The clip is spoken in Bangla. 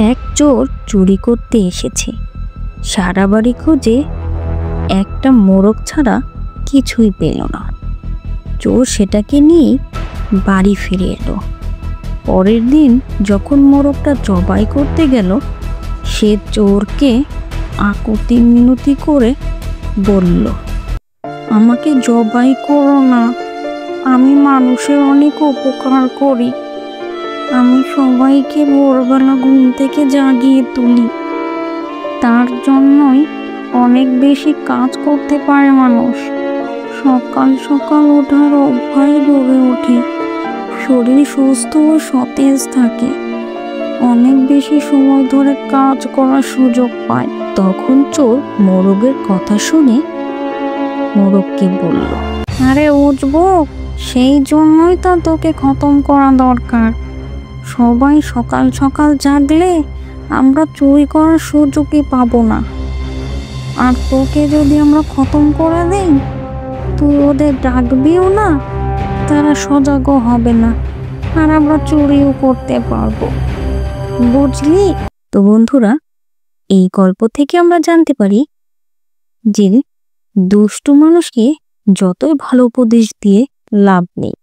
এক চোর চুরি করতে এসেছে। সারা বাড়ি খুঁজে একটা মোরগ ছাড়া কিছুই পেল না। চোর সেটাকে নিয়ে বাড়ি ফিরে এলো। পরের দিন যখন মোরগটা জবাই করতে গেল, সে চোরকে আকুতি মিনতি করে বলল, আমাকে জবাই করো না, আমি মানুষের অনেক উপকার করি। আমি সবাইকে ভোরবেলা ঘুম থেকে জাগিয়ে তুলি, তার জন্যই অনেক বেশি কাজ করতে পারে মানুষ। সকাল সকাল ওঠার অভ্যাস গড়ে ওঠে, শরীর সুস্থ ও সতেজ থাকে, অনেক বেশি সময় ধরে কাজ করার সুযোগ পায়। তখন চোর মোরগের কথা শুনে মোরগকে বলল, আরে উঠবো, সেই জন্যই তো তোকে খতম করা দরকার। সবাই সকাল সকাল জাগলে আমরা চুরি করার সুযোগই পাবো না, আর তোকে যদি আমরা খতম করে দেই, তুই ওদের ডাকবিও না, তারা সজাগও হবে না, আর আমরা চুরিও করতে পারবো, বুঝলি? তো বন্ধুরা, এই গল্প থেকে আমরা জানতে পারি যে দুষ্টু মানুষকে যতই ভালো উপদেশ দিয়ে লাভ নেই।